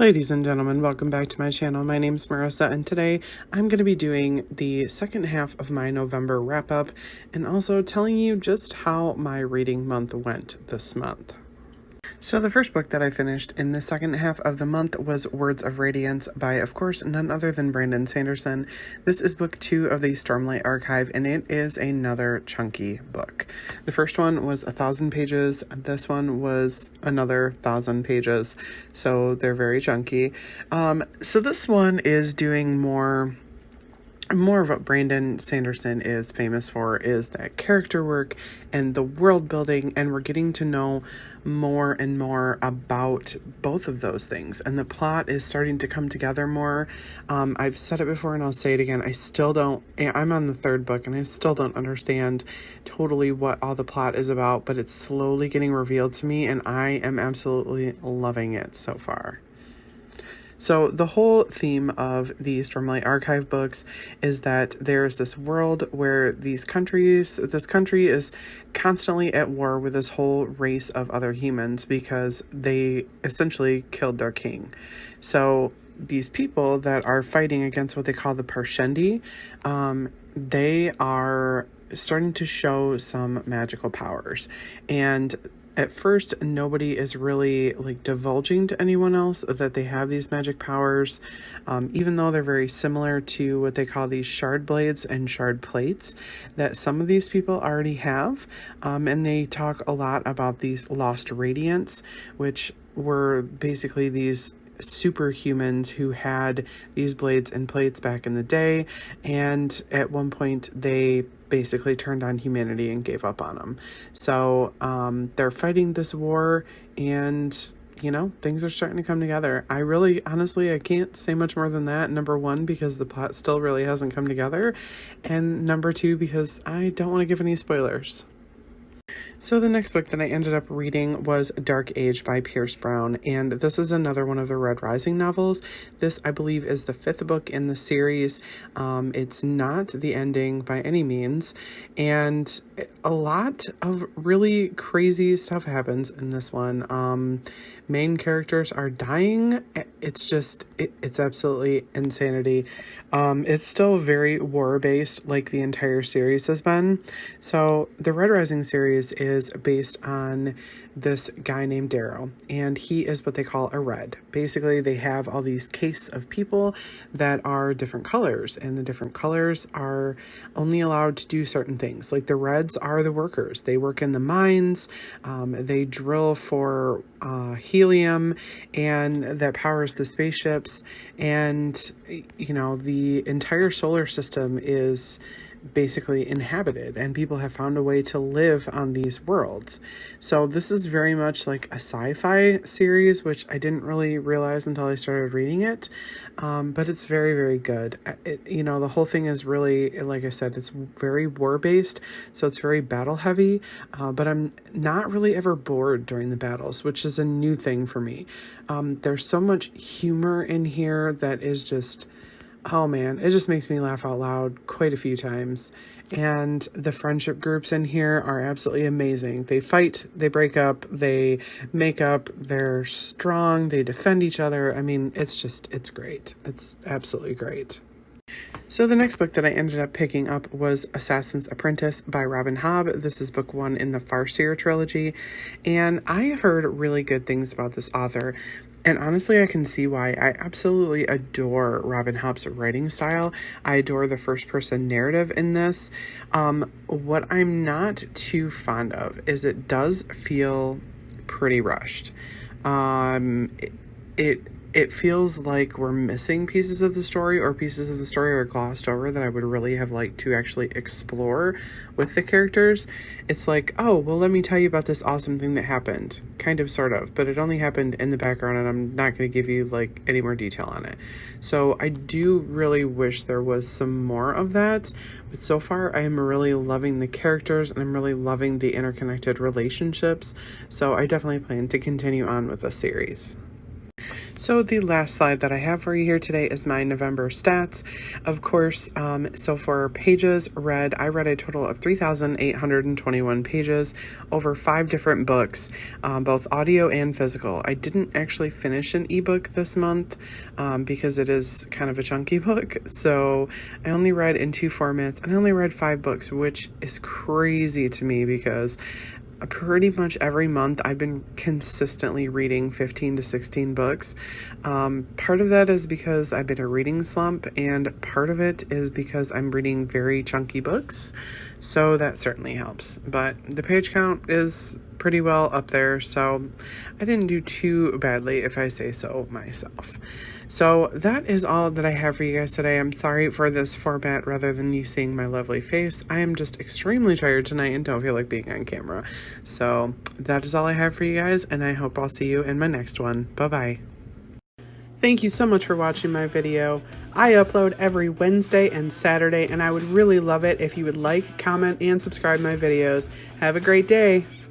Ladies and gentlemen, welcome back to my channel. My name is Marissa, and today I'm going to be doing the second half of my November wrap-up and also telling you just how my reading month went this month. So the first book that I finished in the second half of the month was Words of Radiance by, of course, none other than Brandon Sanderson. This is book 2 of the Stormlight archive, and it is another chunky book. The first one was 1,000 pages. This one was another 1,000 pages, so they're very chunky. So this one is doing more of what Brandon Sanderson is famous for, is that character work and the world building, and we're getting to know more and more about both of those things, and the plot is starting to come together more. I've said it before and I'll say it again, I'm on the third book and I still don't understand totally what all the plot is about, but it's slowly getting revealed to me and I am absolutely loving it so far. So the whole theme of the Stormlight archive books is that there's this world where this country is constantly at war with this whole race of other humans because they essentially killed their king. So these people that are fighting against what they call the Parshendi, they are starting to show some magical powers, and at first, nobody is really divulging to anyone else that they have these magic powers, even though they're very similar to what they call these shard blades and shard plates that some of these people already have. And they talk a lot about these lost Radiance, which were basically these superhumans who had these blades and plates back in the day, and at one point they basically turned on humanity and gave up on them. So they're fighting this war, and things are starting to come together. Honestly, I can't say much more than that. Number one, because the plot still really hasn't come together, and number two, because I don't want to give any spoilers. So the next book that I ended up reading was Dark Age by Pierce Brown, and this is another one of the Red Rising novels. This, I believe, is the 5th book in the series. It's not the ending by any means, and a lot of really crazy stuff happens in this one. Main characters are dying. It's absolutely insanity. It's still very war-based, like the entire series has been. So the Red Rising series is based on this guy named Darrow, and he is what they call a red. Basically, they have all these cases of people that are different colors, and the different colors are only allowed to do certain things. Like the reds are the workers. They work in the mines. They drill for helium, and that powers the spaceships. And the entire solar system is basically inhabited, and people have found a way to live on these worlds. So this is very much like a sci-fi series, which I didn't really realize until I started reading it, but it's very, very good. The whole thing is really, like I said, it's very war-based, so it's very battle-heavy, but I'm not really ever bored during the battles, which is a new thing for me. There's so much humor in here that is just, oh man, it just makes me laugh out loud quite a few times. And the friendship groups in here are absolutely amazing. They fight, they break up, they make up, they're strong, they defend each other. I mean, it's great. It's absolutely great. So the next book that I ended up picking up was Assassin's Apprentice by Robin Hobb. This is book 1 in the Farseer trilogy, and I have heard really good things about this author. And honestly, I can see why. I absolutely adore Robin Hobb's writing style. I adore the first-person narrative in this. What I'm not too fond of is it does feel pretty rushed. It feels like we're missing pieces of the story, or pieces of the story are glossed over that I would really have liked to actually explore with the characters. It's like, oh, well, let me tell you about this awesome thing that happened. Kind of, sort of, but it only happened in the background, and I'm not going to give you any more detail on it. So I do really wish there was some more of that, but so far I am really loving the characters, and I'm really loving the interconnected relationships. So I definitely plan to continue on with the series. So the last slide that I have for you here today is my November stats. Of course, so for pages read, I read a total of 3,821 pages over 5 different books, both audio and physical. I didn't actually finish an ebook this month because it is kind of a chunky book. So I only read in 2 formats and I only read 5 books, which is crazy to me because pretty much every month I've been consistently reading 15 to 16 books. Part of that is because I've been a reading slump, and part of it is because I'm reading very chunky books, so that certainly helps. But the page count is pretty well up there, so I didn't do too badly if I say so myself. So that is all that I have for you guys today. I'm sorry for this format rather than you seeing my lovely face. I am just extremely tired tonight and don't feel like being on camera. So that is all I have for you guys, and I hope I'll see you in my next one. Bye-bye. Thank you so much for watching my video. I upload every Wednesday and Saturday, and I would really love it if you would like, comment, and subscribe my videos. Have a great day.